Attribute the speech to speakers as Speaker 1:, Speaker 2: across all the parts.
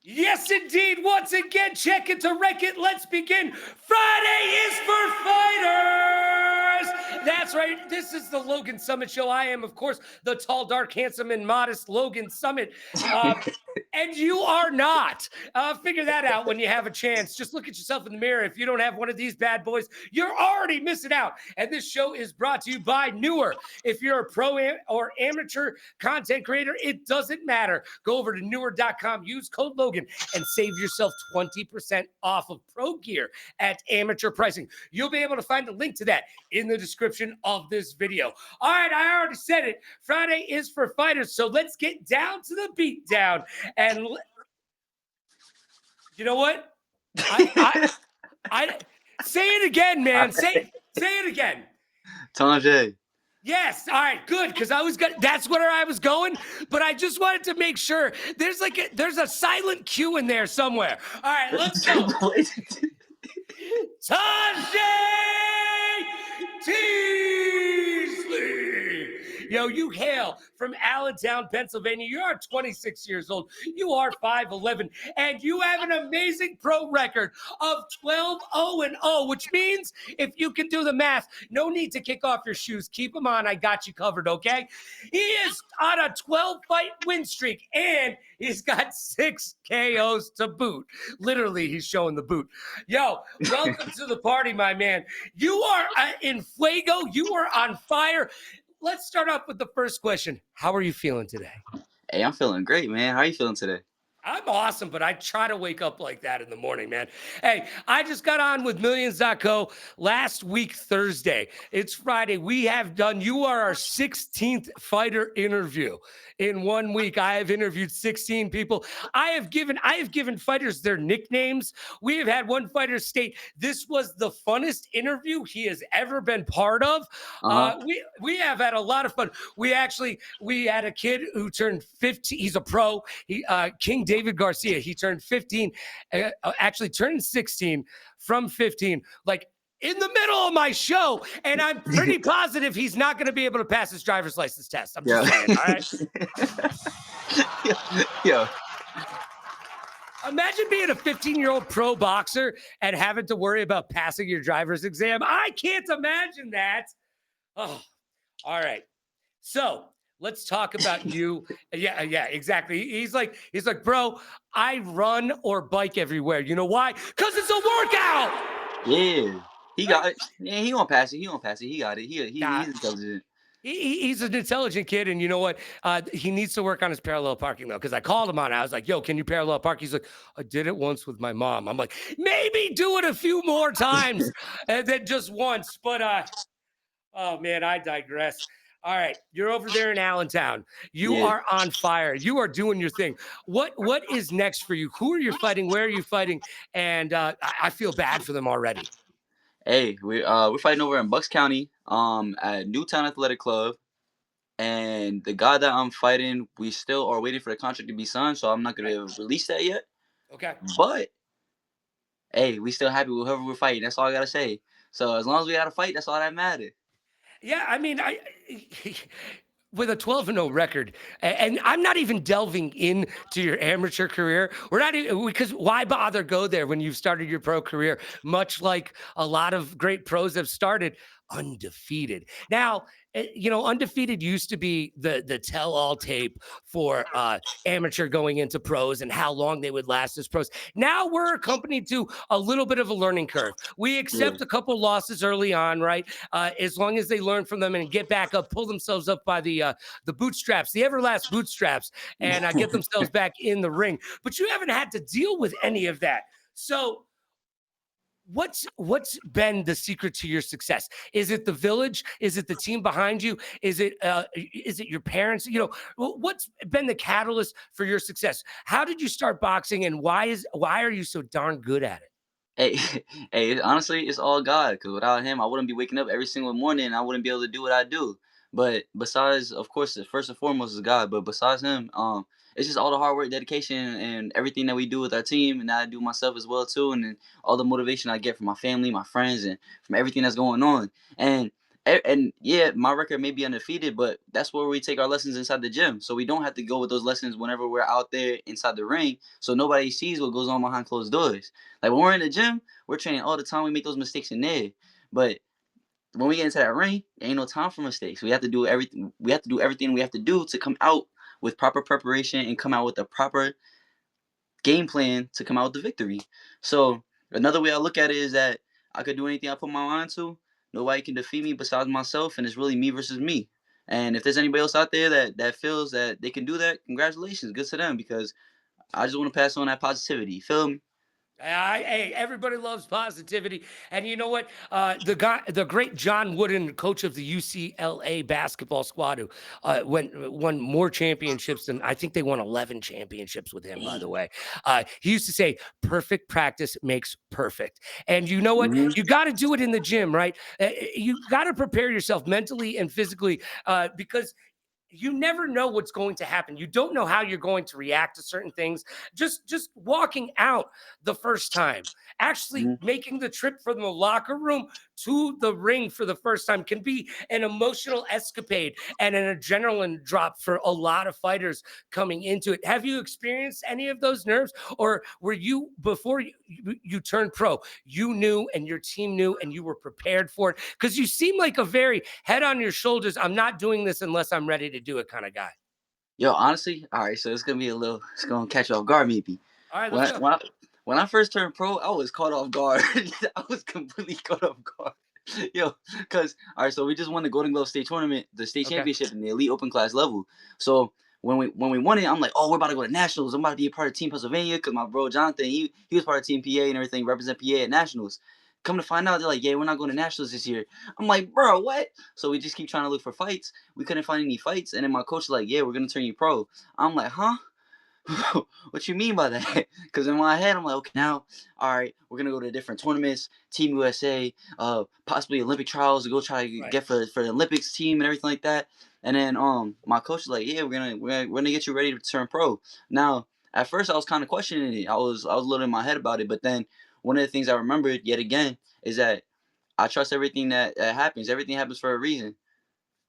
Speaker 1: Yes, indeed. Once again, check it to wreck it. Let's begin. Friday is for fighters. That's right. This is the Logan Summit Show. I am, of course, the tall, dark, handsome, and modest Logan Summit. And you are not. Figure that out when you have a chance. Just look at yourself in the mirror. If you don't have one of these bad boys, you're already missing out. And this show is brought to you by Newer. If you're a pro or amateur content creator, it doesn't matter. Go over to newer.com, use code Logan, and save yourself 20% off of pro gear at amateur pricing. You'll be able to find a link to that in the description of this video. All right, I already said it. Friday is for fighters, so let's get down to the beat down. And you know what? I say it again, man. Say it again.
Speaker 2: THANJHAE.
Speaker 1: Yes. All right. Good. Because that's where I was going. But I just wanted to make sure there's a silent cue in there somewhere. All right. Let's go. THANJHAE Teasely. Yo, you hail from Allentown, Pennsylvania. You are 26 years old. You are 5'11", and you have an amazing pro record of 12-0-0, which means if you can do the math, no need to kick off your shoes. Keep them on. I got you covered, okay? He is on a 12-fight win streak, and he's got 6 KOs to boot. Literally, he's showing the boot. Yo, welcome to the party, my man. You are in fuego. You are on fire. Let's start off with the first question. How are you feeling today?
Speaker 2: Hey, I'm feeling great, man. How are you feeling today?
Speaker 1: I'm awesome, but I try to wake up like that in the morning, man. Hey, I just got on with Millions.co last week, Thursday. It's Friday. You are our 16th fighter interview in 1 week. I have interviewed 16 people. I have given fighters their nicknames. We have had one fighter state this was the funnest interview he has ever been part of. We have had a lot of fun. We had a kid who turned 15. He's a pro. King David Garcia, he turned 15, actually turned 16 from 15, like in the middle of my show. And I'm pretty positive he's not going to be able to pass his driver's license test. I'm just saying, all right?
Speaker 2: Yo.
Speaker 1: Imagine being a 15-year-old pro boxer and having to worry about passing your driver's exam. I can't imagine that. Oh, all right. So let's talk about you. Yeah, exactly. He's like, bro, I run or bike everywhere. You know why? Because it's a workout.
Speaker 2: Yeah. He got it. Yeah, he won't pass it. He got it. He's intelligent.
Speaker 1: He's an intelligent kid, and you know what? He needs to work on his parallel parking, though, because I called him on it. I was like, yo, can you parallel park? He's like, I did it once with my mom. I'm like, maybe do it a few more times than just once. But, oh, man, I digress. All right, you're over there in Allentown. You are on fire. You are doing your thing. What is next for you? Who are you fighting? Where are you fighting? And I feel bad for them already.
Speaker 2: Hey, we're fighting over in Bucks County, at Newtown Athletic Club, and the guy that I'm fighting, we still are waiting for the contract to be signed, so I'm not gonna release that yet.
Speaker 1: Okay.
Speaker 2: But hey, we still happy with whoever we're fighting. That's all I gotta say. So as long as we got to fight, that's all that matters.
Speaker 1: Yeah, I mean, with a 12-0 record, and I'm not even delving into your amateur career. We're not even, because why bother go there when you've started your pro career? Much like a lot of great pros have started undefeated. Now, undefeated used to be the tell-all tape for amateur going into pros and how long they would last as pros. Now we're accompanied to a little bit of a learning curve. We accept a couple losses early on, right? As long as they learn from them and get back up, pull themselves up by the bootstraps, the everlast bootstraps, and get themselves back in the ring. But you haven't had to deal with any of that. So what's been the secret to your success? Is it the village? Is it the team behind you? Is it your parents? What's been the catalyst for your success? How did you start boxing, and why are you so darn good at it?
Speaker 2: Hey, hey, honestly, it's all God. Because without Him, I wouldn't be waking up every single morning. And I wouldn't be able to do what I do. But besides, of course, first and foremost is God. But besides Him, it's just all the hard work, dedication, and everything that we do with our team, and that I do myself as well too, and then all the motivation I get from my family, my friends, and from everything that's going on. And And yeah, my record may be undefeated, but that's where we take our lessons inside the gym. So we don't have to go with those lessons whenever we're out there inside the ring. So nobody sees what goes on behind closed doors. Like when we're in the gym, we're training all the time. We make those mistakes in there. But when we get into that ring, there ain't no time for mistakes. We have to do everything. We have to do everything we have to do to come out with proper preparation and come out with a proper game plan to come out with the victory. So another way I look at it is that I could do anything I put my mind to. Nobody can defeat me besides myself, and it's really me versus me. And if there's anybody else out there that feels that they can do that, congratulations, good to them. Because I just want to pass on that positivity. Feel me?
Speaker 1: Hey, everybody loves positivity, and you know what? The great John Wooden, coach of the UCLA basketball squad, who won more championships than I think they won 11 championships with him. By the way, he used to say, "Perfect practice makes perfect," and you know what?
Speaker 2: Mm-hmm.
Speaker 1: You got to do it in the gym, right? You got to prepare yourself mentally and physically because you never know what's going to happen. You don't know how you're going to react to certain things. Just walking out the first time, actually
Speaker 2: Mm-hmm.
Speaker 1: making the trip from the locker room to the ring for the first time can be an emotional escapade and an adrenaline drop for a lot of fighters coming into it. Have you experienced any of those nerves, or were you before you turned pro, you knew and your team knew and you were prepared for it? Because you seem like a very head on your shoulders, I'm not doing this unless I'm ready to do it kind of guy.
Speaker 2: Yo, honestly, all right. So it's gonna be a little. It's gonna catch you off guard, maybe.
Speaker 1: All right, let's
Speaker 2: When I,
Speaker 1: go.
Speaker 2: when I, when I first turned pro, I was caught off guard. I was completely caught off guard. Yo, cause all right, so we just won the Golden Glove State Tournament, the state
Speaker 1: Okay.
Speaker 2: championship in the elite open class level. So when we won it, I'm like, oh, we're about to go to nationals. I'm about to be a part of Team Pennsylvania, cause my bro Jonathan, he was part of Team PA and everything, represent PA at nationals. Come to find out, they're like, yeah, we're not going to nationals this year. I'm like, bro, what? So we just keep trying to look for fights. We couldn't find any fights, and then my coach was like, yeah, we're gonna turn you pro. I'm like, huh? What you mean by that? Because in my head, I'm like, okay, now, all right, we're gonna go to different tournaments, Team USA, possibly Olympic trials to go try to
Speaker 1: Right.
Speaker 2: get for the Olympics team and everything like that. And then my coach was like, yeah, we're gonna get you ready to turn pro. Now, at first, I was kind of questioning it. I was a little in my head about it, but then one of the things I remembered yet again is that I trust everything that happens. Everything happens for a reason.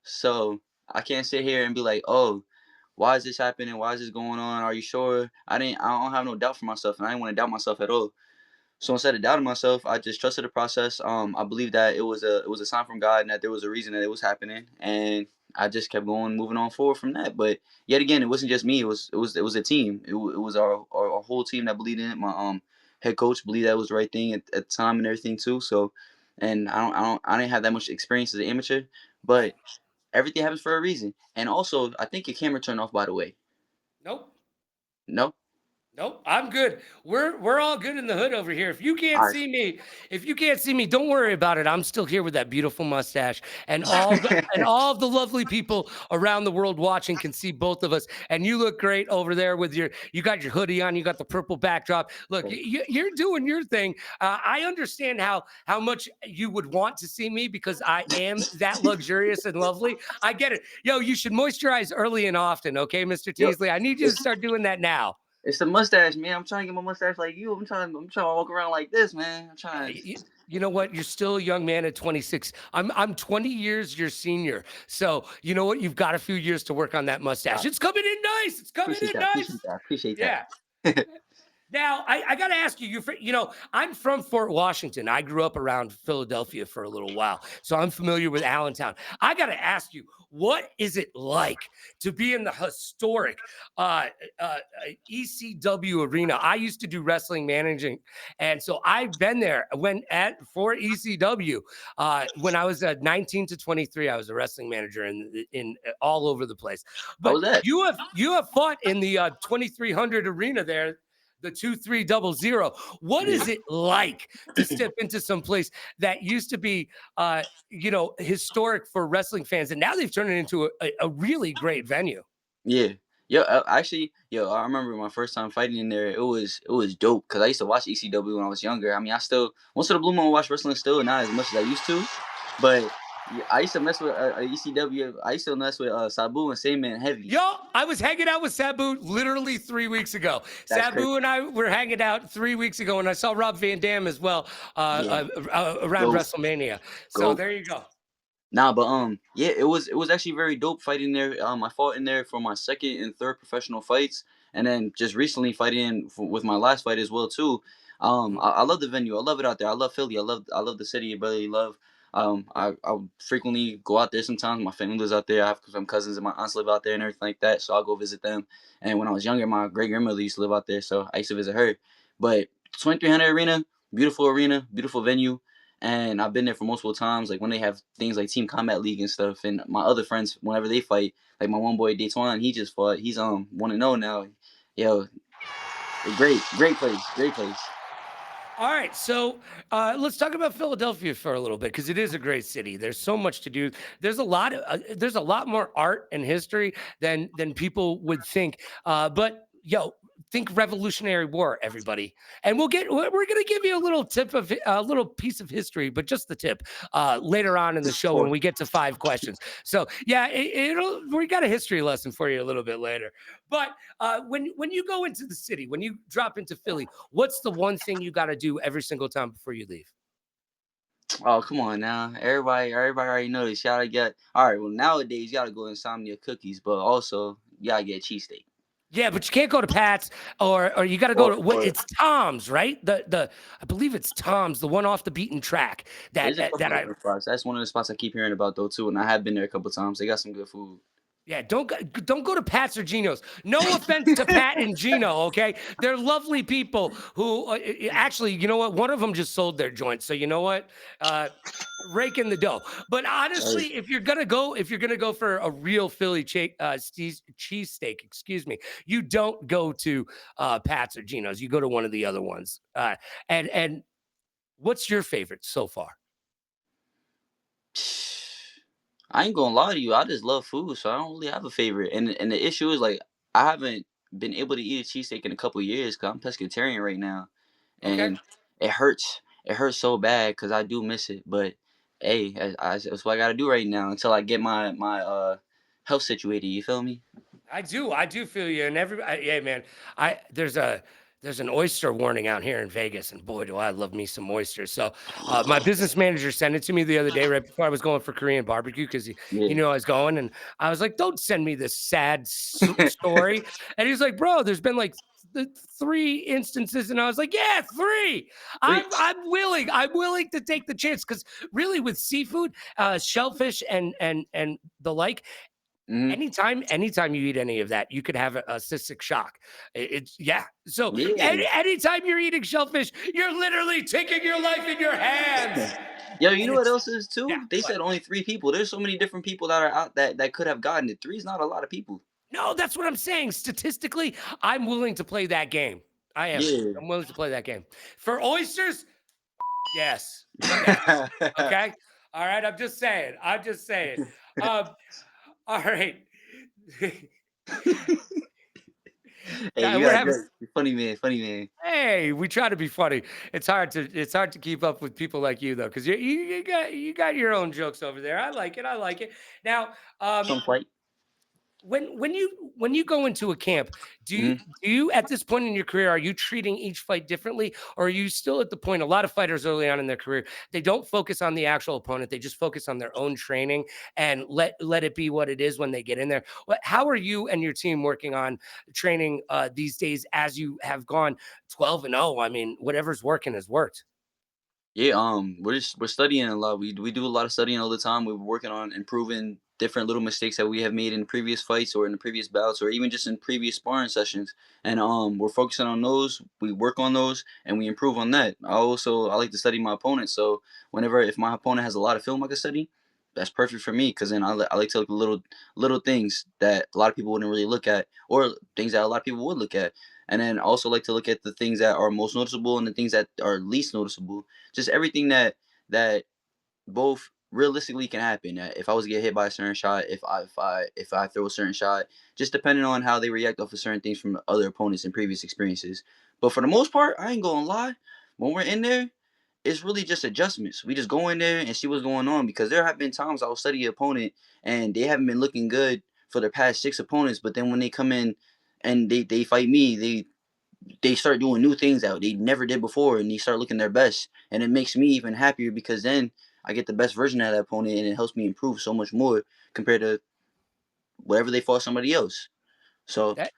Speaker 2: So I can't sit here and be like, oh, why is this happening? Why is this going on? Are you sure? I don't have no doubt for myself, and I didn't want to doubt myself at all. So instead of doubting myself, I just trusted the process. I believe that it was a sign from God and that there was a reason that it was happening, and I just kept going, moving on forward from that. But yet again, it wasn't just me. It was a team. It was our whole team that believed in it. My head coach believed that was the right thing at the time and everything too. So, and I didn't have that much experience as an amateur,
Speaker 1: Right.
Speaker 2: but everything happens for a reason. And also, I think your camera turned off, by the way.
Speaker 1: Nope.
Speaker 2: No?
Speaker 1: Nope, I'm good. We're all good in the hood over here.
Speaker 2: All right.
Speaker 1: If you can't see me, don't worry about it. I'm still here with that beautiful mustache, and all of the lovely people around the world watching can see both of us. And you look great over there with you got your hoodie on, you got the purple backdrop. Look, you're doing your thing. I understand how much you would want to see me because I am that luxurious and lovely. I get it. Yo, you should moisturize early and often, okay, Mr.
Speaker 2: Yo,
Speaker 1: Teasley? I need you to
Speaker 2: it's
Speaker 1: start doing that now.
Speaker 2: it's the mustache, man. I'm trying to get my mustache like you. I'm trying to walk around like this, man. I'm
Speaker 1: Uh,
Speaker 2: trying to
Speaker 1: You, you know what? You're still a young man at 26. I'm 20 years your senior. So you know what? You've got a few years to work on that mustache. It's coming in nice. It's coming
Speaker 2: appreciate
Speaker 1: in
Speaker 2: that. Appreciate
Speaker 1: nice.
Speaker 2: that. Appreciate
Speaker 1: Yeah.
Speaker 2: that.
Speaker 1: Now, I got to ask you, I'm from Fort Washington. I grew up around Philadelphia for a little while, so I'm familiar with Allentown. I got to ask you, what is it like to be in the historic uh, uh, ECW arena? I used to do wrestling managing, and so I've been there for ECW. When I was 19 to 23, I was a wrestling manager in all over the place.
Speaker 2: How
Speaker 1: But
Speaker 2: was that?
Speaker 1: you have fought in the 2300 arena there, the 2300. What
Speaker 2: Yeah.
Speaker 1: is it like to step into some place that used to be, historic for wrestling fans, and now they've turned it into a really great venue?
Speaker 2: Yeah. Yo, actually, yo, I remember my first time fighting in there. It was dope because I used to watch ECW when I was younger. I mean, I still once in a blue moon watch wrestling still, not as much as I used to, but yeah, I used to mess with ECW. I used to mess with Sabu and Sandman heavy.
Speaker 1: Yo, I was hanging out with Sabu literally 3 weeks ago.
Speaker 2: That's crazy.
Speaker 1: Sabu and I were hanging out 3 weeks ago, and I saw Rob Van Dam as well
Speaker 2: Yeah.
Speaker 1: around
Speaker 2: Go
Speaker 1: WrestleMania. So
Speaker 2: go.
Speaker 1: there you go.
Speaker 2: Nah, but yeah, it was actually very dope fighting there. I fought in there for my second and third professional fights, and then just recently fighting with my last fight as well too.
Speaker 1: Mhm.
Speaker 2: I love the venue. I love it out there. I love Philly. I love the city. I really love. I frequently go out there sometimes. My family lives out there. I have some cousins and my aunts live out there and everything like that. So I'll go visit them. And when I was younger, my great grandmother used to live out there, so I used to visit her. But 2300 Arena, arena, beautiful venue, and I've been there for multiple times. Like when they have things like Team Combat League and stuff, and my other friends, whenever they fight, like my one boy Daytwan, he just fought. He's 1-0 now. Yo, great place, great place.
Speaker 1: All right, so let's talk about Philadelphia for a little bit because it is a great city. There's so much to do. There's a lot more art and history than people would think. But yo, think Revolutionary War, everybody, and we're gonna give you a little tip of a little piece of history, but just the tip later on in the show when
Speaker 2: Or
Speaker 1: we get to 5 questions. So yeah, we got a history lesson for you a little bit later. But when you go into the city, when you drop into Philly, what's the one thing you got to do every single time before you leave?
Speaker 2: oh come on now, everybody already know this. You gotta get all right. Well nowadays you gotta go insomnia cookies, but also you gotta get a cheesesteak.
Speaker 1: Yeah, but you can't go to Pat's or you got to go
Speaker 2: Or
Speaker 1: to what?
Speaker 2: or
Speaker 1: It's Tom's, right? The I believe it's Tom's, the one off the beaten track.
Speaker 2: there's a
Speaker 1: That
Speaker 2: couple
Speaker 1: I
Speaker 2: different spots. That's one of the spots I keep hearing about though too, and I have been there a couple times. They got some good food.
Speaker 1: Yeah, don't go to Pat's or Gino's. No offense to Pat and Gino, okay? They're lovely people who actually, you know what? One of them just sold their joint, so you know what? Uh, rake in the dough. But
Speaker 2: Hey,
Speaker 1: honestly, if you're gonna go for a real Philly cheesesteak, excuse me, you don't go to Pat's or Gino's. You go to one of the other ones. And what's your favorite so far?
Speaker 2: I ain't gonna lie to you. I just love food, so I don't really have a favorite. And the issue is like I haven't been able to eat a cheesesteak in a couple years because I'm pescatarian right now,
Speaker 1: Okay.
Speaker 2: and it hurts. It hurts so bad because I do miss it. But hey, that's what I gotta do right now until I get my health situated. You feel me?
Speaker 1: I do feel you. And yeah, man, I there's an oyster warning out here in Vegas, and boy, do I love me some oysters. So, my business manager sent it to me the other day, right before I was going for Korean barbecue, because he
Speaker 2: Yeah.
Speaker 1: knew I was going, and I was like, "Don't send me this sad story." And he's like, "Bro, there's been like." 3 instances, and I was like, "Yeah, three.
Speaker 2: Three.
Speaker 1: I'm willing to take the chance because really, with seafood, shellfish, and the like,
Speaker 2: Hmm.
Speaker 1: anytime you eat any of that, you could have a cystic shock. It's yeah. So
Speaker 2: Yeah.
Speaker 1: anytime you're eating shellfish, you're literally taking your life in your hands.
Speaker 2: Yo, you
Speaker 1: And
Speaker 2: know what
Speaker 1: it's
Speaker 2: else is
Speaker 1: yeah,
Speaker 2: too? They
Speaker 1: but
Speaker 2: said only 3 people. There's so many different people that are out that could have gotten it. Three is not a lot of people.
Speaker 1: no, that's what I'm saying. Statistically, I'm willing to play that game. I am.
Speaker 2: Yeah.
Speaker 1: I'm willing to play that game. For oysters, yes. Yes. Okay. All right. I'm just saying. I'm just saying. Um, all right.
Speaker 2: Hey,
Speaker 1: Yeah,
Speaker 2: you
Speaker 1: we're
Speaker 2: got
Speaker 1: having
Speaker 2: jokes. You're funny man, funny man.
Speaker 1: Hey, we try to be funny. It's hard to keep up with people like you though, because you got your own jokes over there. I like it. I like it. Now, um,
Speaker 2: Some fight.
Speaker 1: when you go into a camp,
Speaker 2: Hmm.
Speaker 1: do you at this point in your career are you treating each fight differently, or are you still at the point? A lot of fighters early on in their career they don't focus on the actual opponent; they just focus on their own training and let it be what it is when they get in there. How are you and your team working on training these days as you have gone 12-0? I mean, whatever's working has worked.
Speaker 2: Yeah, we're studying a lot. We do a lot of studying all the time. We're working on improving different little mistakes that we have made in previous fights or in the previous bouts or even just in previous sparring sessions. And we're focusing on those. We work on those and we improve on that. I like to study my opponent. So whenever if my opponent has a lot of film I can study, that's perfect for me because then I like to look at little things that a lot of people wouldn't really look at or things that a lot of people would look at. And then also like to look at the things that are most noticeable and the things that are least noticeable, just everything that both realistically can happen. If I was to get hit by a certain shot, if I throw a certain shot, just depending on how they react off of certain things from other opponents and previous experiences. But for the most part, I ain't gonna lie. When we're in there, it's really just adjustments. We just go in there and see what's going on because there have been times I'll study an opponent and they haven't been looking good for their past 6 opponents, but then when they come in and they fight me, they start doing new things that they never did before and they start looking their best, and it makes me even happier because then I get the best version of that opponent, and it helps me improve so much more compared to whatever they fought somebody else. So
Speaker 1: That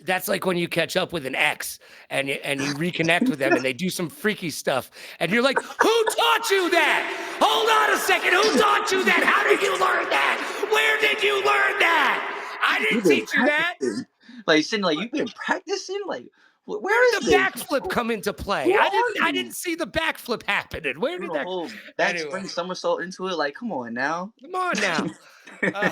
Speaker 1: that's like when you catch up with an ex and you reconnect with them and they do some freaky stuff and you're like, "Who taught you that? Hold on a second. Who taught you that? How did you learn that? Where did you learn that? I
Speaker 2: you've
Speaker 1: didn't
Speaker 2: been
Speaker 1: teach you that.
Speaker 2: practicing, like sitting like you've been practicing, like where
Speaker 1: Where
Speaker 2: is
Speaker 1: did the
Speaker 2: this?
Speaker 1: backflip come into play?
Speaker 2: Who are
Speaker 1: I
Speaker 2: you?
Speaker 1: didn't see the backflip happening. Where
Speaker 2: Doing
Speaker 1: did
Speaker 2: a
Speaker 1: that
Speaker 2: whole back
Speaker 1: anyway,
Speaker 2: spring somersault into it, like come on now.
Speaker 1: come on now. Uh,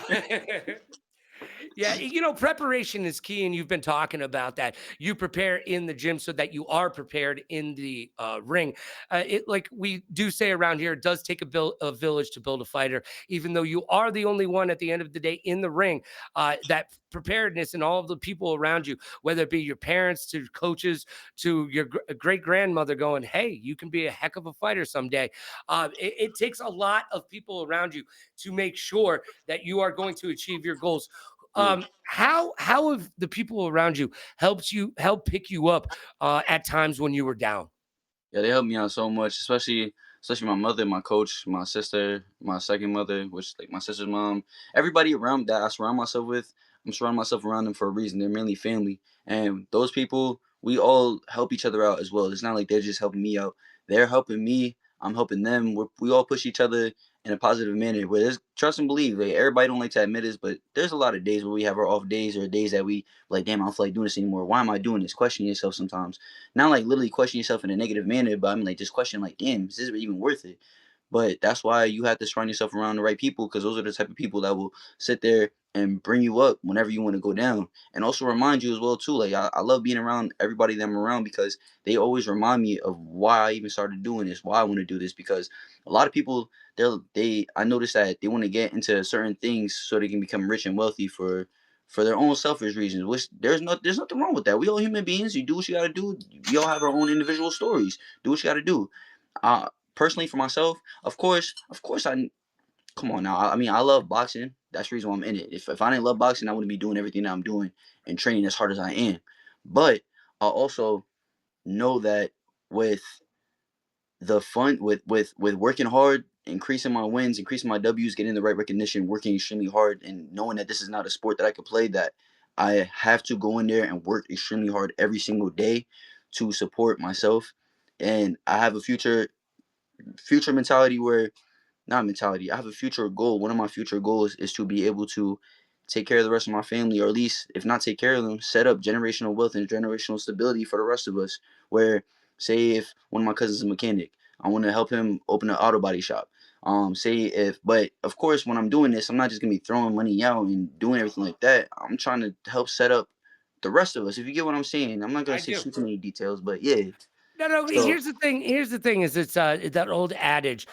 Speaker 1: Yeah, preparation is key, and you've been talking about that. You prepare in the gym so that you are prepared in the ring. It like we do say around here, it does take a village to build a fighter. Even though you are the only one at the end of the day in the ring, that preparedness and all of the people around you, whether it be your parents to coaches to your great grandmother, going, "Hey, you can be a heck of a fighter someday." It takes a lot of people around you to make sure that you are going to achieve your goals.
Speaker 2: Yeah.
Speaker 1: How have the people around you help pick you up at times when you were down?
Speaker 2: Yeah, they helped me out so much, especially my mother, my coach, my sister, my second mother, which like my sister's mom, everybody around that I surround myself with. I'm surrounding myself around them for a reason. They're mainly family, and those people we all help each other out as well. It's not like they're just helping me out; they're helping me. I'm helping them. We all push each other in a positive manner. Where there's trust and believe. Like everybody don't like to admit this, but there's a lot of days where we have our off days or days that we like, damn, I don't feel like doing this anymore. Why am I doing this? Question yourself sometimes, not like literally question yourself in a negative manner, but I mean like just question like, damn, is this even worth it? But that's why you have to surround yourself around the right people because those are the type of people that will sit there and bring you up whenever you want to go down, and also remind you as well too. Like I love being around everybody that I'm around because they always remind me of why I even started doing this, why I want to do this. Because a lot of people, they I notice that they want to get into certain things so they can become rich and wealthy for their own selfish reasons. Which there's nothing wrong with that. We all human beings. You do what you gotta do. We all have our own individual stories. Do what you gotta do. Personally for myself, of course, I come on now. I mean, I love boxing. That's the reason why I'm in it. If I didn't love boxing, I wouldn't be doing everything that I'm doing and training as hard as I am. But I also know that with the fun with working hard, increasing my wins, increasing my W's, getting the right recognition, working extremely hard, and knowing that this is not a sport that I could play, that I have to go in there and work extremely hard every single day to support myself. And I have a future mentality where, not mentality. I have a future goal. One of my future goals is to be able to take care of the rest of my family, or at least, if not take care of them, set up generational wealth and generational stability for the rest of us. Where, say, if one of my cousins is a mechanic, I want to help him open an auto body shop. But of course, when I'm doing this, I'm not just gonna be throwing money out and doing everything like that. I'm trying to help set up the rest of us. If you get what I'm saying, I'm not gonna
Speaker 1: I
Speaker 2: say
Speaker 1: do.
Speaker 2: too many details, but yeah.
Speaker 1: No, no.
Speaker 2: So
Speaker 1: Here's the thing: is it's that old adage.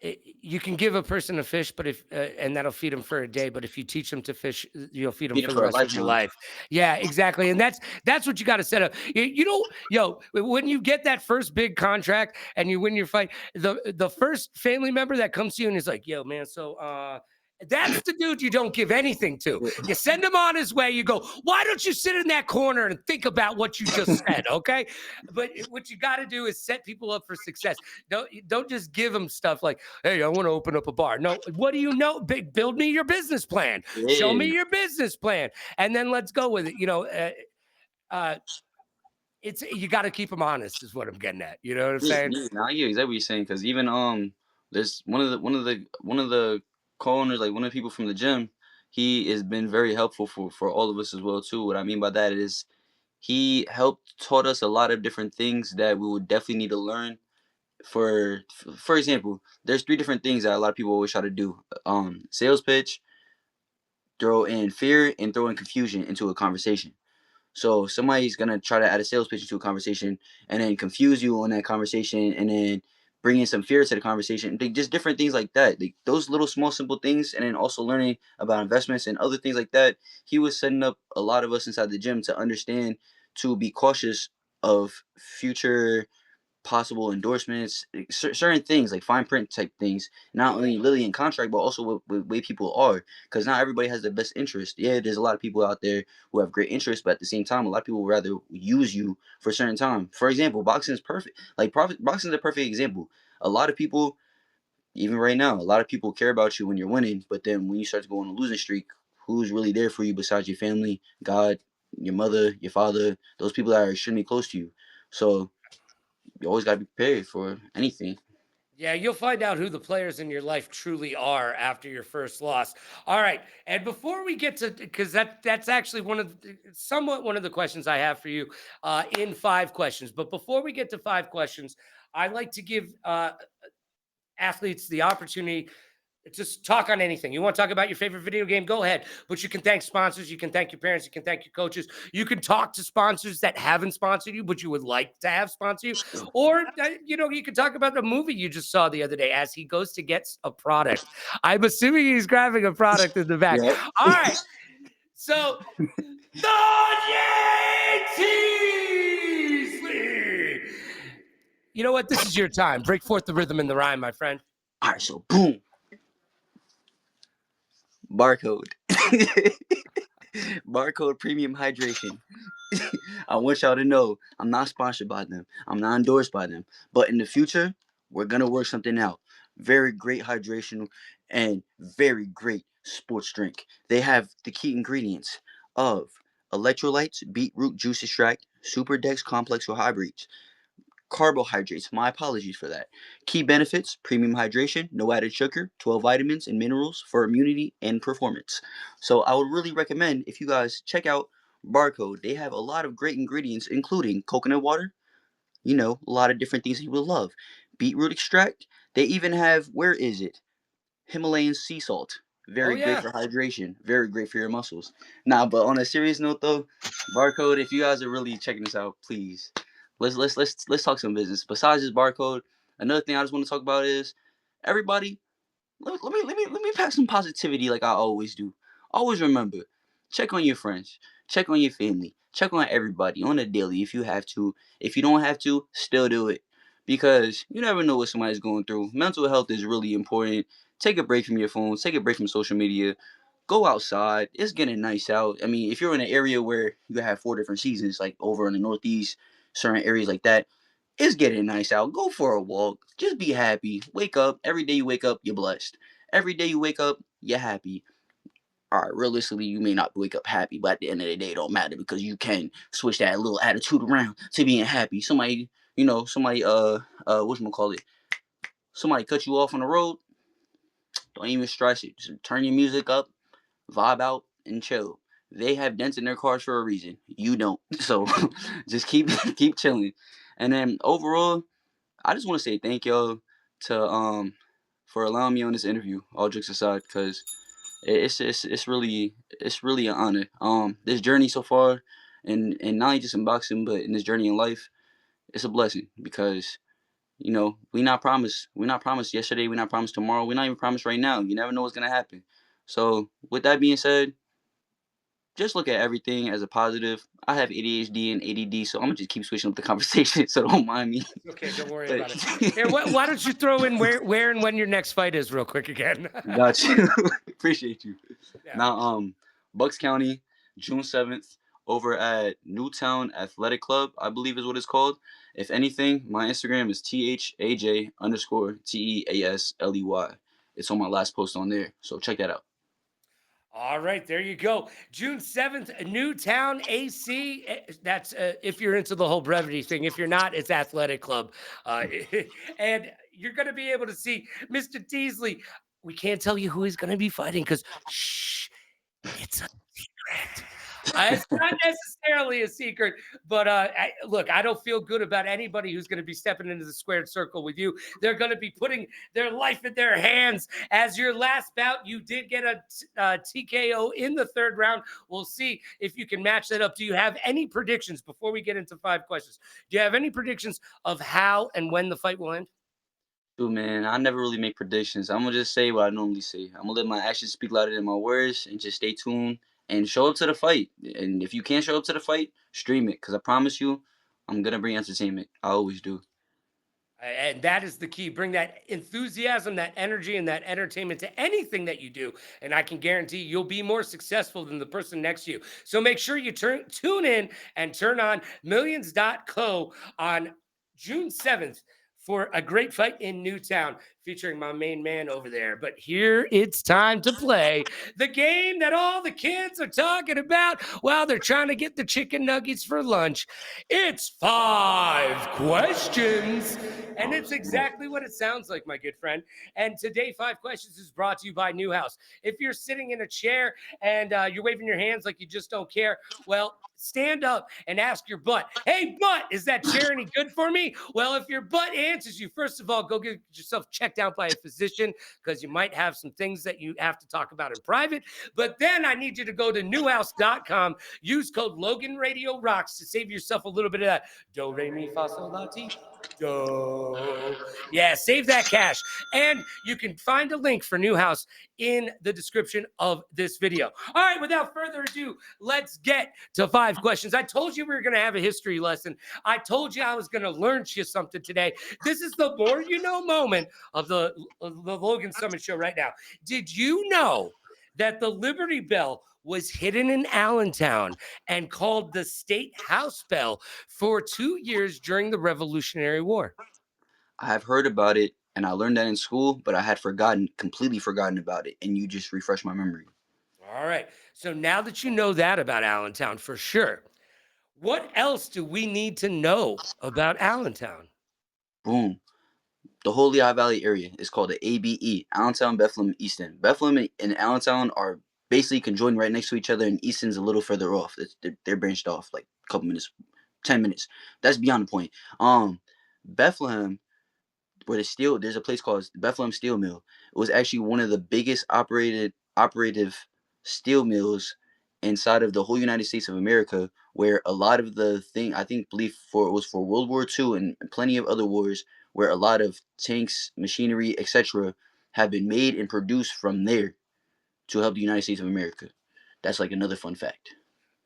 Speaker 1: You can give a person a fish, but if and that'll feed them for a day. But if you teach them to fish, you'll feed them
Speaker 2: feed it
Speaker 1: for the
Speaker 2: for a
Speaker 1: rest of your
Speaker 2: lifetime.
Speaker 1: life. Yeah, exactly. And that's what you got to set up. When you get that first big contract and you win your fight, the first family member that comes to you and is like, "Yo, man, so that's the dude you don't give anything to. You send him on his way. You go, why don't you sit in that corner and think about what you just said? Okay. But what you got to do is set people up for success. Don't just give them stuff like, hey, I want to open up a bar. No, what do you know? Build me your business plan. Show me
Speaker 2: Yeah.
Speaker 1: your business plan. And then let's go with it. Uh, it's you got to keep them honest, is what I'm getting at. You know what I'm
Speaker 2: Yeah,
Speaker 1: saying?
Speaker 2: yeah, nah, I get exactly what you're saying. Cause even there's one of the co-owners, like one of the people from the gym, he has been very helpful for all of us as well too. What I mean by that is he helped taught us a lot of different things that we would definitely need to learn. For example, there's three different things that a lot of people always try to do: sales pitch, throw in fear, and throw in confusion into a conversation. So somebody's gonna try to add a sales pitch to a conversation and then confuse you on that conversation and then bring in some fear to the conversation. Just different things like that. Like those little small simple things, and then also learning about investments and other things like that. He was setting up a lot of us inside the gym to understand, to be cautious of future possible endorsements, certain things like fine print type things, not only literally in contract, but also with way people are. Because not everybody has the best interest. Yeah, there's a lot of people out there who have great interest, but at the same time, a lot of people would rather use you for a certain time. For example, boxing is perfect. Like boxing is a perfect example. A lot of people. Even right now, a lot of people care about you when you're winning, but then when you start to go on a losing streak, who's really there for you besides your family, God, your mother, your father, those people that are extremely close to you. So you always gotta be prepared for anything.
Speaker 1: Yeah, you'll find out who the players in your life truly are after your first loss. All right, and before we get to, because that's actually somewhat one of the questions I have for you in 5 questions. But before we get to 5 questions, I like to give athletes the opportunity. Just talk on anything. You want to talk about your favorite video game? Go ahead. But you can thank sponsors. You can thank your parents. You can thank your coaches. You can talk to sponsors that haven't sponsored you, but you would like to have sponsor you. Or, you can talk about the movie you just saw the other day as he goes to get a product. I'm assuming he's grabbing a product in the back.
Speaker 2: Yep.
Speaker 1: All right. So, THANJHAE Teasely. You know what? This is your time. Break forth the rhythm and the rhyme, my friend.
Speaker 2: All right, so boom, barcode. Barcode premium hydration. I want y'all to know I'm not sponsored by them. I'm not endorsed by them. But in the future, we're gonna work something out. Very great hydration and very great sports drink. They have the key ingredients of electrolytes, beetroot juice extract, super dex complex or hybrids, carbohydrates. My apologies for that. Key benefits: premium hydration, no added sugar, 12 vitamins and minerals for immunity and performance. So I would really recommend if you guys check out Barcode. They have a lot of great ingredients, including coconut water, a lot of different things you will love. Beetroot extract. They even have, where is it? Himalayan sea salt.
Speaker 1: Oh,
Speaker 2: Very great
Speaker 1: yeah.
Speaker 2: for hydration. Very great for your muscles. Nah, but on a serious note though, barcode. If you guys are really checking this out, please let's talk some business. Besides this barcode, another thing I just want to talk about is everybody. Let me pack some positivity like I always do. Always remember, check on your friends, check on your family, check on everybody on a daily if you have to. If you don't have to, still do it because you never know what somebody's going through. Mental health is really important. Take a break from your phone. Take a break from social media. Go outside. It's getting nice out. I mean, if you're in an area where you have 4 different seasons, like over in the Northeast, certain areas like that, it's getting nice out. Go for a walk. Just be happy. Wake up. Every day you wake up, you're blessed. Every day you wake up, you're happy. All right, realistically, you may not wake up happy, but at the end of the day, it don't matter because you can switch that little attitude around to being happy. Call it? Somebody cut you off on the road. Don't even stress it. Just turn your music up, vibe out, and chill. They have dents in their cars for a reason. You don't. So just keep chilling. And then overall, I just want to say thank y'all to for allowing me on this interview. All jokes aside, because it's really an honor. This journey so far, and not only just in boxing, but in this journey in life, it's a blessing because we not promised yesterday. We not promised tomorrow. We not even promised right now. You never know what's gonna happen. So with that being said, just look at everything as a positive. I have ADHD and ADD, so I'm gonna just keep switching up the conversation. So don't mind me.
Speaker 1: Okay, don't worry
Speaker 2: But
Speaker 1: about it. Here, why don't you throw in where and when your next fight is real quick again?
Speaker 2: got you. Appreciate you.
Speaker 1: Yeah.
Speaker 2: Now, Bucks County, June 7th, over at Newtown Athletic Club, I believe is what it's called. If anything, my Instagram is THAJ_TEASLEY. It's on my last post on there, so check that out.
Speaker 1: All right, there you go. June 7th, Newtown AC. That's if you're into the whole brevity thing. If you're not, it's Athletic Club. Uh, and you're going to be able to see Mr. Teasley. We can't tell you who he's going to be fighting because, shh, it's a secret. It's not necessarily a secret, but look, I don't feel good about anybody who's going to be stepping into the squared circle with you. They're going to be putting their life in their hands. As your last bout, you did get a TKO in the third round. We'll see if you can match that up. Do you have any predictions before we get into 5 questions? Do you have any predictions of how and when the fight will end?
Speaker 2: Dude, man, I never really make predictions. I'm gonna just say what I normally say. I'm gonna let my actions speak louder than my words, and just stay tuned and show up to the fight. And if you can't show up to the fight, stream it, cause I promise you, I'm gonna bring entertainment. I always do.
Speaker 1: And that is the key. Bring that enthusiasm, that energy, and that entertainment to anything that you do. And I can guarantee you'll be more successful than the person next to you. So make sure you tune in and turn on millions.co on June 7th for a great fight in Newtown featuring my main man over there. But here it's time to play the game that all the kids are talking about while they're trying to get the chicken nuggets for lunch. It's 5 questions. And
Speaker 2: Oh
Speaker 1: it's
Speaker 2: snap!
Speaker 1: exactly what it sounds like, my good friend. And today, 5 questions is brought to you by Newhouse. If you're sitting in a chair and you're waving your hands like you just don't care, well, stand up and ask your butt, hey, butt, is that chair any good for me? Well, if your butt answers you, first of all, go get yourself checked out by a physician because you might have some things that you have to talk about in private. But then I need you to go to newhouse.com, use code Logan Radio Rocks to save yourself a little bit of that do, re, mi, fa, sol, la, ti. Do. Yeah, save that cash. And you can find a link for Newhouse in the description of this video. All right, without further ado, let's get to 5 questions. I told you we were going to have a history lesson. I told you I was going to learn you something today. This is the more you know moment of the Logan Summit Show right now. Did you know that the Liberty Bell was hidden in Allentown and called the State House Bell for 2 years during the Revolutionary War?
Speaker 2: I have heard about it, and I learned that in school, but I had completely forgotten about it, and you just refreshed my memory.
Speaker 1: All right. So now that you know that about Allentown for sure, what else do we need to know about Allentown?
Speaker 2: Boom. The whole Lehigh Valley area is called the ABE, Allentown, Bethlehem, Easton. Bethlehem and Allentown are basically conjoined right next to each other, and Easton's a little further off. They're branched off like a couple minutes, 10 minutes. That's beyond the point. Bethlehem, where there's a place called Bethlehem Steel Mill. It was actually one of the biggest operative steel mills inside of the whole United States of America, where a lot of the thing I think believe for it was for World War II and plenty of other wars, where a lot of tanks, machinery, etc., have been made and produced from there to help the United States of America. That's like another fun fact.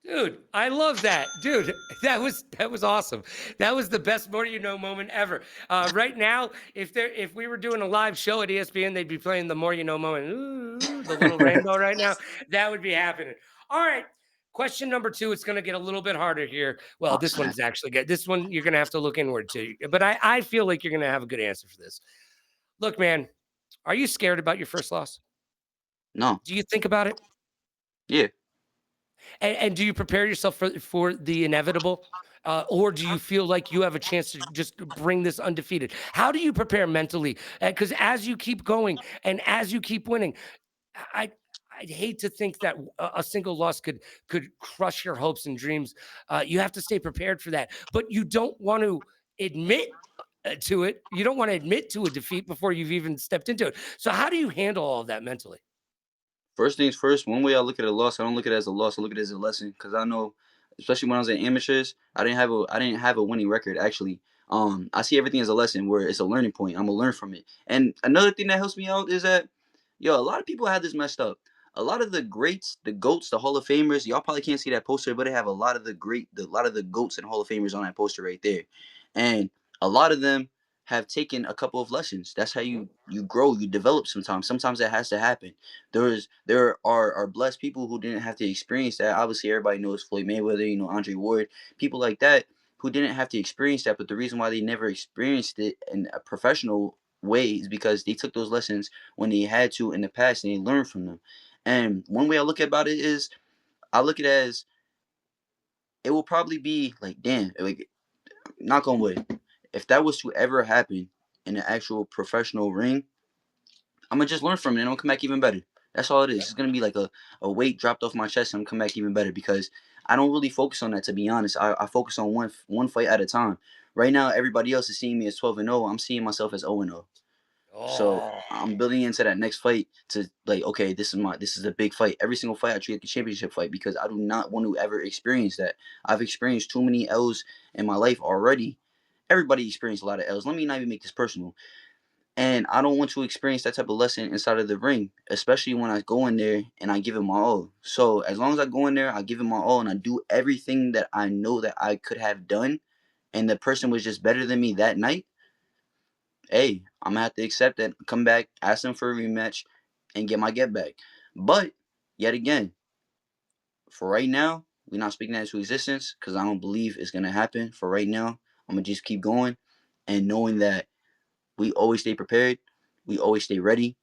Speaker 1: Dude, I love that. Dude, that was awesome. That was the best more you know moment ever. Right now, if we were doing a live show at ESPN, they'd be playing the more you know moment. Ooh, the little rainbow right now. That would be happening. All right. Question number two. It's going to get a little bit harder here. Well,
Speaker 2: Oh
Speaker 1: this
Speaker 2: snap!
Speaker 1: one's actually good. This one you're going to have to look inward to, but I feel like you're going to have a good answer for this. Look, man, are you scared about your first loss?
Speaker 2: No,
Speaker 1: Do you think about it?
Speaker 2: yeah.
Speaker 1: And do you prepare yourself for the inevitable? Or do you feel like you have a chance to just bring this undefeated? How do you prepare mentally? Because as you keep going and as you keep winning, I I'd hate to think that a single loss could crush your hopes and dreams. You have to stay prepared for that, but you don't want to admit to it. You don't want to admit to a defeat before you've even stepped into it. So how do you handle all of that mentally?
Speaker 2: First things first, one way I look at a loss, I don't look at it as a loss. I look at it as a lesson because I know, especially when I was in amateurs, I didn't have a winning record actually. I see everything as a lesson where it's a learning point. I'm gonna learn from it. And another thing that helps me out is that, yo, a lot of people have this messed up. A lot of the greats, the goats, the Hall of Famers, y'all probably can't see that poster, but they have a lot of the goats and Hall of Famers on that poster right there, and a lot of them have taken a couple of lessons. That's how
Speaker 1: Mhm.
Speaker 2: you grow, you develop. Sometimes that has to happen. There are blessed people who didn't have to experience that. Obviously, everybody knows Floyd Mayweather, Andre Ward, people like that who didn't have to experience that. But the reason why they never experienced it in a professional way is because they took those lessons when they had to in the past and they learned from them. And one way I look about it is I look at it as it will probably be like, damn, like knock on wood, if that was to ever happen in an actual professional ring, I'm gonna just learn from it and I'll come back even better. That's all it is. It's gonna be like a weight dropped off my chest and I'm come back even better because I don't really focus on that, to be honest. I focus on one fight at a time. Right now, everybody else is seeing me as 12-0. I'm seeing myself as 0-0. So
Speaker 1: Oh,
Speaker 2: I'm building into that next fight to like, okay, this is a big fight. Every single fight I treat like a championship fight because I do not want to ever experience that. I've experienced too many L's in my life already. Everybody experienced a lot of L's. Let me not even make this personal. And I don't want to experience that type of lesson inside of the ring, especially when I go in there and I give it my all. So as long as I go in there, I give it my all and I do everything that I know that I could have done, and the person was just better than me that night, hey, I'm gonna have to accept that, come back, ask them for a rematch, and get my get back. But yet again, for right now, we're not speaking that into existence because I don't believe it's gonna happen. For right now, I'm gonna just keep going and knowing that We always stay prepared. We always stay ready.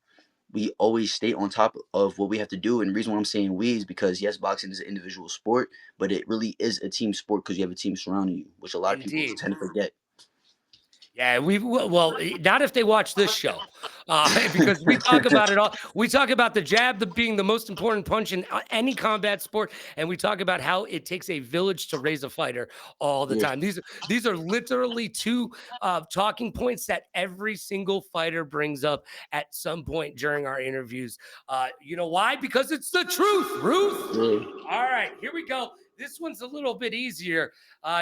Speaker 2: We always stay on top of what we have to do. And the reason why I'm saying we is because yes, boxing is an individual sport, but it really is a team sport because you have a team surrounding you, which a lot of people
Speaker 1: Indeed.
Speaker 2: tend to forget.
Speaker 1: Yeah, not if they watch this show, because we talk about it all. We talk about the jab being the most important punch in any combat sport, and we talk about how it takes a village to raise a fighter all the
Speaker 2: Yeah.
Speaker 1: time. These are literally two talking points that every single fighter brings up at some point during our interviews. You know why? Because it's the truth, Ruth.
Speaker 2: Yeah.
Speaker 1: All right, here we go. This one's a little bit easier.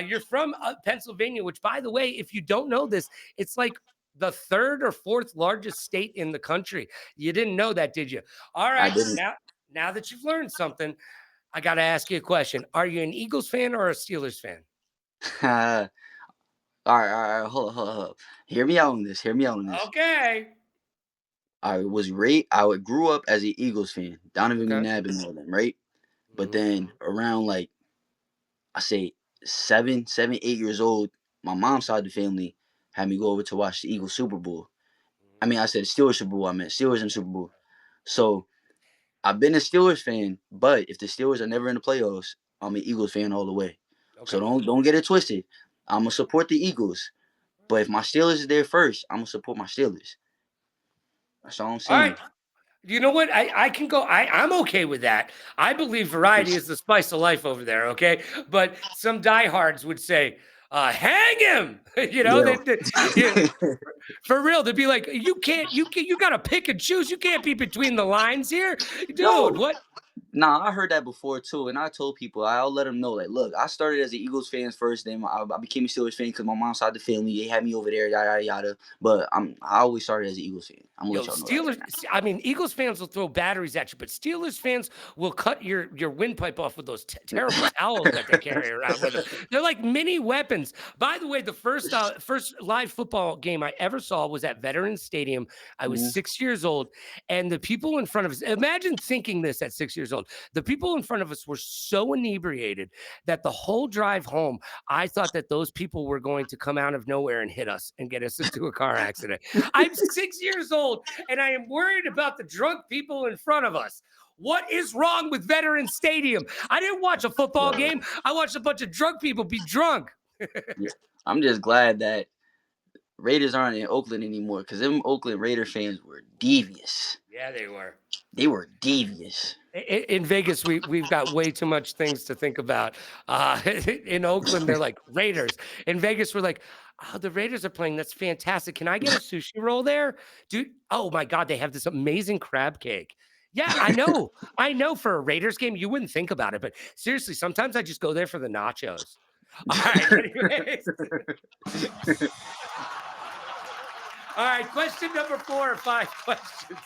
Speaker 1: You're from Pennsylvania, which, by the way, if you don't know this, it's like the third or fourth largest state in the country. You didn't know that, did you? All
Speaker 2: I
Speaker 1: right,
Speaker 2: didn't.
Speaker 1: now that you've learned something, I got to ask you a question. Are you an Eagles fan or a Steelers fan?
Speaker 2: All right, hold up. Hear me out on this. Hear me out on this.
Speaker 1: Okay.
Speaker 2: I grew up as an Eagles fan, Donovan
Speaker 1: Okay.
Speaker 2: McNabb and all them, right? But
Speaker 1: Mhm.
Speaker 2: then around like I say 8 years old, my mom's side of the family had me go over to watch the Eagles Super Bowl. I mean, I said Steelers Super Bowl. I meant Steelers and
Speaker 1: Okay.
Speaker 2: Super Bowl. So I've been a Steelers fan, but if the Steelers are never in the playoffs, I'm an Eagles fan all the way. So
Speaker 1: Okay.
Speaker 2: don't get it twisted. I'm gonna support the Eagles, but if my Steelers is there first, I'm gonna support my Steelers. That's all I'm
Speaker 1: All right.
Speaker 2: saying.
Speaker 1: You know what? I can go. I'm okay with that. I believe variety is the spice of life over there. Okay, but some diehards would say, "Hang him!"
Speaker 2: Yeah.
Speaker 1: Yeah, for real. They'd be like, You got to pick and choose. You can't be between the lines here, dude.
Speaker 2: Yo,
Speaker 1: What?
Speaker 2: nah, I heard that before too, and I told people I'll let them know. Like, look, I started as an Eagles fan first, then I became a Steelers fan because my mom's side of the family they had me over there, yada yada yada. But I always started as an Eagles fan. I'm gonna
Speaker 1: Yo,
Speaker 2: let y'all know that right
Speaker 1: Steelers. I mean, Eagles fans will throw batteries at you, but Steelers fans will cut your windpipe off with those terrible towels that they carry around with them. They're like mini weapons. By the way, the first live football game I ever saw was at Veterans Stadium. I was
Speaker 2: now.
Speaker 1: 6 years old, and the people in front of us. Imagine thinking this at 6 years old. The people in front of us were so inebriated that the whole drive home, I thought that those people were going to come out of nowhere and hit us and get us into a car accident. I'm 6 years old and I am worried about the drunk people in front of us. What is wrong with Veterans Stadium? I didn't watch a football
Speaker 2: Yo,
Speaker 1: game. I watched a bunch of drunk people be drunk.
Speaker 2: yeah. I'm just glad that Raiders aren't in Oakland anymore because them Oakland Raider fans were devious.
Speaker 1: Yeah, they were.
Speaker 2: They were devious.
Speaker 1: In Vegas, we've got way too much things to think about. In Oakland, they're like Raiders. In Vegas, we're like, oh, the Raiders are playing. That's fantastic. Can I get a sushi roll there, dude? Oh my God, they have this amazing crab cake. Yeah, I know. I know. For a Raiders game, you wouldn't think about it, but seriously, sometimes I just go there for the nachos. All right. Anyways. All right. Question number 4 or 5 questions.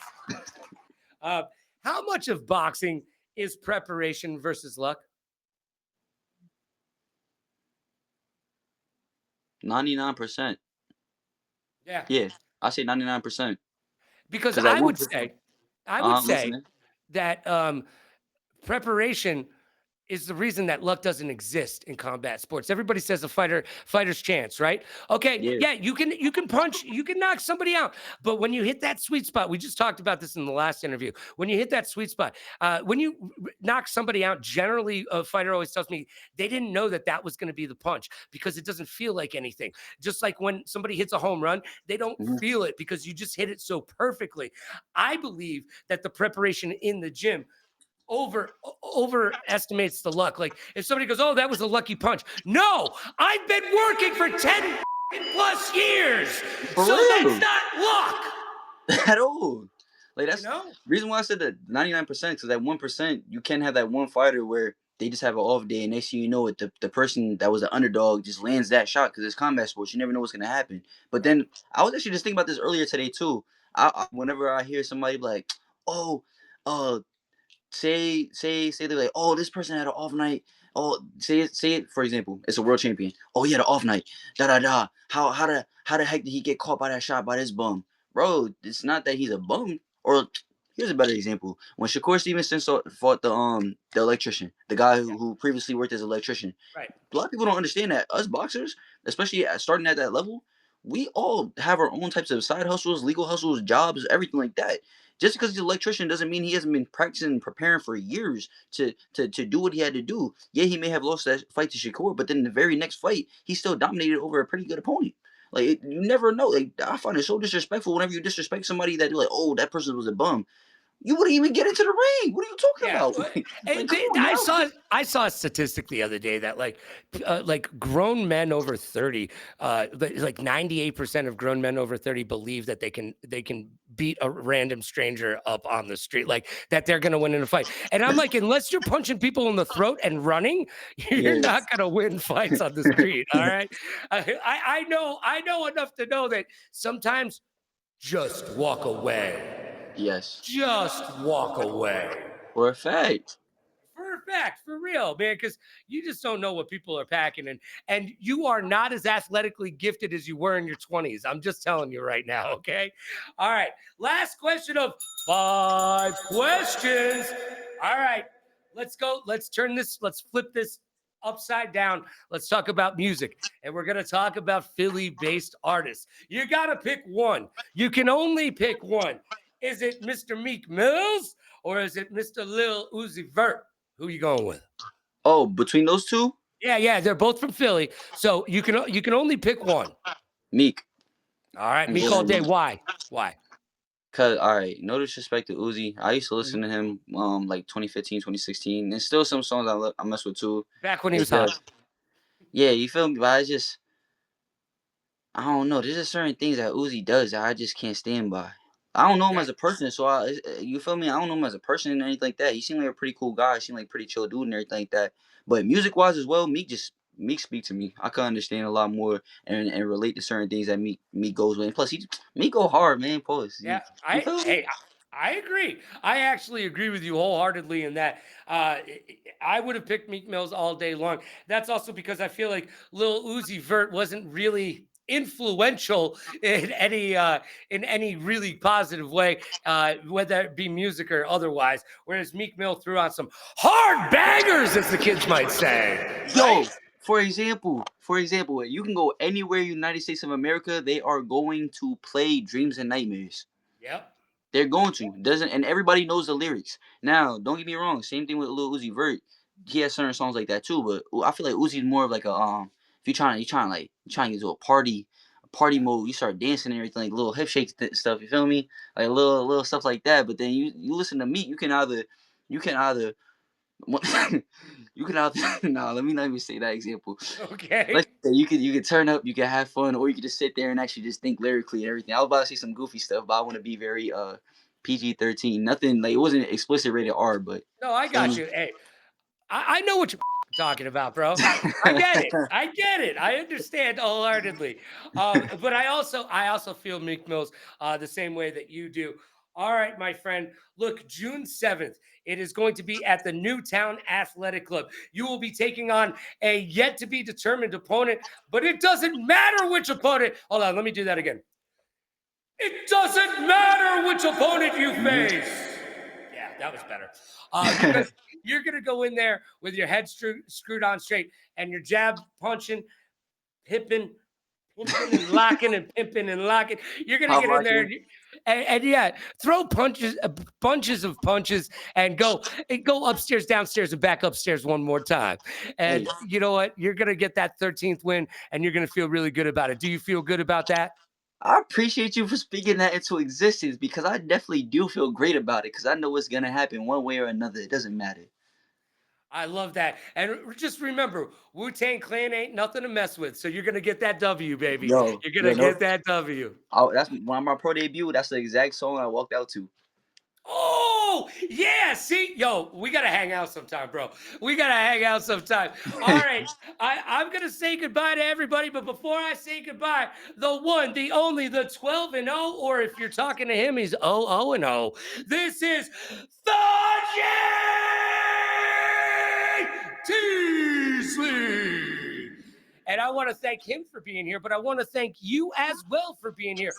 Speaker 1: Uh, how much of boxing is preparation versus luck?
Speaker 2: 99%.
Speaker 1: Yeah.
Speaker 2: Yeah, I say 99%.
Speaker 1: Because
Speaker 2: Because that
Speaker 1: I
Speaker 2: one
Speaker 1: would
Speaker 2: percent.
Speaker 1: say, I would
Speaker 2: I'm
Speaker 1: say
Speaker 2: listening.
Speaker 1: that preparation is the reason that luck doesn't exist in combat sports. Everybody says a fighter's chance, right? Okay,
Speaker 2: Yeah.
Speaker 1: yeah, you can punch, you can knock somebody out, but when you hit that sweet spot, we just talked about this in the last interview. When you hit that sweet spot, when you knock somebody out, generally a fighter always tells me they didn't know that that was going to be the punch because it doesn't feel like anything. Just like when somebody hits a home run, they don't
Speaker 2: Mhm.
Speaker 1: feel it because you just hit it so perfectly. I believe that the preparation in the gym overestimates the luck. Like if somebody goes, "Oh, that was a lucky punch." No, I've been working for 10 plus years.
Speaker 2: For
Speaker 1: So that's
Speaker 2: real.
Speaker 1: not luck,
Speaker 2: At all. Like
Speaker 1: you
Speaker 2: that's
Speaker 1: know?
Speaker 2: reason why I said that 99% because that 1% you can have that one fighter where they just have an off day and next thing you know it the person that was the underdog just lands that shot because it's combat sports. You never know what's gonna happen. But
Speaker 1: Right.
Speaker 2: then I was actually just thinking about this earlier today too. Whenever I hear somebody be like, oh, uh say they're like, oh, this person had an off night. Oh, say it for example, it's a world champion. Oh, he had an off night. Da da da. How the heck did he get caught by that shot by this bum? Bro, it's not that he's a bum. Or here's a better example. When Shakur Stevenson fought the electrician, the guy
Speaker 1: Yeah.
Speaker 2: who previously worked as an electrician.
Speaker 1: Right.
Speaker 2: A lot of people don't understand that us boxers, especially starting at that level, we all have our own types of side hustles, legal hustles, jobs, everything like that. Just because he's an electrician doesn't mean he hasn't been practicing and preparing for years to do what he had to do. Yeah, he may have lost that fight to Shakur, but then the very next fight, he still dominated over a pretty good opponent. Like you never know. Like I find it so disrespectful whenever you disrespect somebody that you're like, oh, that person was a bum. You wouldn't even get into the ring. What are you talking
Speaker 1: Yeah,
Speaker 2: about? Like, come on now.
Speaker 1: I saw a statistic the other day that like grown men over 30, like 98% of grown men over 30 believe that they can beat a random stranger up on the street, like that they're gonna win in a fight. And I'm like, unless you're punching people in the throat and running, you're
Speaker 2: Yeah.
Speaker 1: not gonna win fights on the street. All right. I know enough to know that sometimes just walk away.
Speaker 2: Yes.
Speaker 1: Just walk away.
Speaker 2: For a fact.
Speaker 1: For a fact, for real, man, because you just don't know what people are packing, and you are not as athletically gifted as you were in your 20s. I'm just telling you right now, okay? All right. Last question of 5 questions. All right. Let's go. Let's flip this upside down. Let's talk about music. And we're gonna talk about Philly-based artists. You gotta pick one. You can only pick one. Is it Mr. Meek Mills or is it Mr. Lil Uzi Vert? Who you going with?
Speaker 2: Oh, between those two,
Speaker 1: Yeah, they're both from Philly, so you can only pick one.
Speaker 2: Meek.
Speaker 1: All right,
Speaker 2: I'm
Speaker 1: Meek
Speaker 2: going
Speaker 1: all
Speaker 2: with
Speaker 1: day.
Speaker 2: Meek.
Speaker 1: Why? Why?
Speaker 2: Cause all right, no disrespect to Uzi. I used to
Speaker 1: Mhm.
Speaker 2: listen to him like 2015, 2016. And still some songs I mess with too.
Speaker 1: Back when he
Speaker 2: It's
Speaker 1: was hot.
Speaker 2: just yeah, you feel me? But I don't know. There's just certain things that Uzi does that I just can't stand by. I don't know him
Speaker 1: Okay.
Speaker 2: as a person, so you feel me? I don't know him as a person and anything like that. He seemed like a pretty cool guy. He seemed like a pretty chill dude and everything like that. But music wise as well, Meek speak to me. I can understand a lot more and relate to certain things that Meek goes with. And plus, Meek go hard, man. Pause.
Speaker 1: Yeah,
Speaker 2: You feel me?
Speaker 1: I agree. I actually agree with you wholeheartedly in that. I would have picked Meek Mills all day long. That's also because I feel like Lil Uzi Vert wasn't really influential in any really positive way, whether it be music or otherwise. Whereas Meek Mill threw out some hard bangers, as the kids might say,
Speaker 2: Yo,
Speaker 1: right?
Speaker 2: for example, you can go anywhere United States of America, they are going to play Dreams and Nightmares.
Speaker 1: Yep.
Speaker 2: They're going to doesn't and everybody knows the lyrics. Now, don't get me wrong. Same thing with Lil Uzi Vert. He has certain songs like that too. But I feel like Uzi's more of like a If you trying to get to a party mode. You start dancing and everything, like little hip shakes stuff. You feel me? Like little stuff like that. But then you listen to me. You can either you can either nah. Let me not even say that example. Let's
Speaker 1: Okay.
Speaker 2: say you could turn up, you can have fun, or you could just sit there and actually just think lyrically and everything. I was about to say some goofy stuff, but I want to be very PG-13. Nothing like it wasn't explicit rated R, but
Speaker 1: No, I
Speaker 2: feel
Speaker 1: got
Speaker 2: me?
Speaker 1: you. Hey, I know what you're talking about, bro. I get it. I get it. I understand wholeheartedly. But I also feel Meek Mills the same way that you do. All right, my friend. Look, June 7th, it is going to be at the Newtown Athletic Club. You will be taking on a yet to be determined opponent, but it doesn't matter which opponent. Hold on, let me do that again. It doesn't matter which opponent you
Speaker 2: Mhm.
Speaker 1: face. Yeah, that was better. Because you're gonna go in there with your head screwed on straight and your jab punching, hipping, pimping and locking and pimping and locking. You're gonna
Speaker 2: Pop
Speaker 1: get in there
Speaker 2: locking.
Speaker 1: and yeah, throw punches, bunches of punches, and go upstairs, downstairs, and back upstairs one more time.
Speaker 2: Hey,
Speaker 1: And you know what? You're gonna get that 13th win, and you're gonna feel really good about it. Do you feel good about that?
Speaker 2: I appreciate you for speaking that into existence because I definitely do feel great about it because I know what's gonna happen one way or another. It doesn't matter.
Speaker 1: I love that. And just remember, Wu Tang Clan ain't nothing to mess with. So you're going to get that W, baby. You're going
Speaker 2: Yo,
Speaker 1: to
Speaker 2: no,
Speaker 1: get that W.
Speaker 2: that's when my pro debut. That's the exact song I walked out to.
Speaker 1: Oh, yeah. See, yo, we got to hang out sometime, bro. We got to hang out sometime. All right. I'm going to say goodbye to everybody. But before I say goodbye, the one, the only, the 12 and 0, or if you're talking to him, he's 0 and 0. This is THANJHAE Teasley. And I want to thank him for being here, but I want to thank you as well for being here.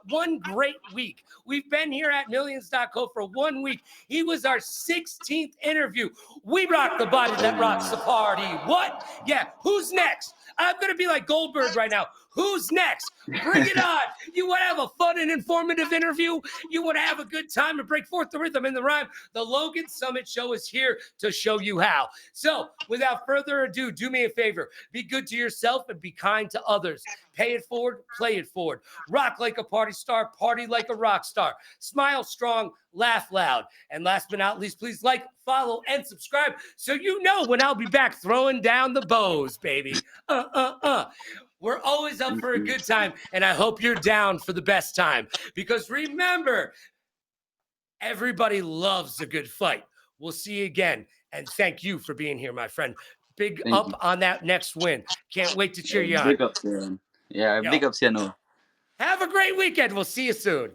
Speaker 1: One great week. We've been here at Millions.co for 1 week. He was our 16th interview. We rock the body that rocks the party. What? Yeah, who's next? I'm going to be like Goldberg right now. Who's next? Bring it on. You want to have a fun and informative interview? You want to have a good time and break forth the rhythm and the rhyme? The Logan Summit Show is here to show you how. So, without further ado, do me a favor. Be good to yourself and be kind to others. Pay it forward, play it forward. Rock like a party star, party like a rock star. Smile strong, laugh loud. And last but not least, please like, follow, and subscribe so you know when I'll be back throwing down the bows, baby. We're always up for a good time, and I hope you're down for the best time. Because remember, everybody loves a good fight. We'll see you again, and thank you for being here, my friend. Big
Speaker 2: Thank
Speaker 1: up
Speaker 2: you.
Speaker 1: on that next win. Can't wait to cheer you on.
Speaker 2: Big ups, yeah. Yeah,
Speaker 1: Yo,
Speaker 2: big ups, yeah, no.
Speaker 1: have a great weekend. We'll see you soon.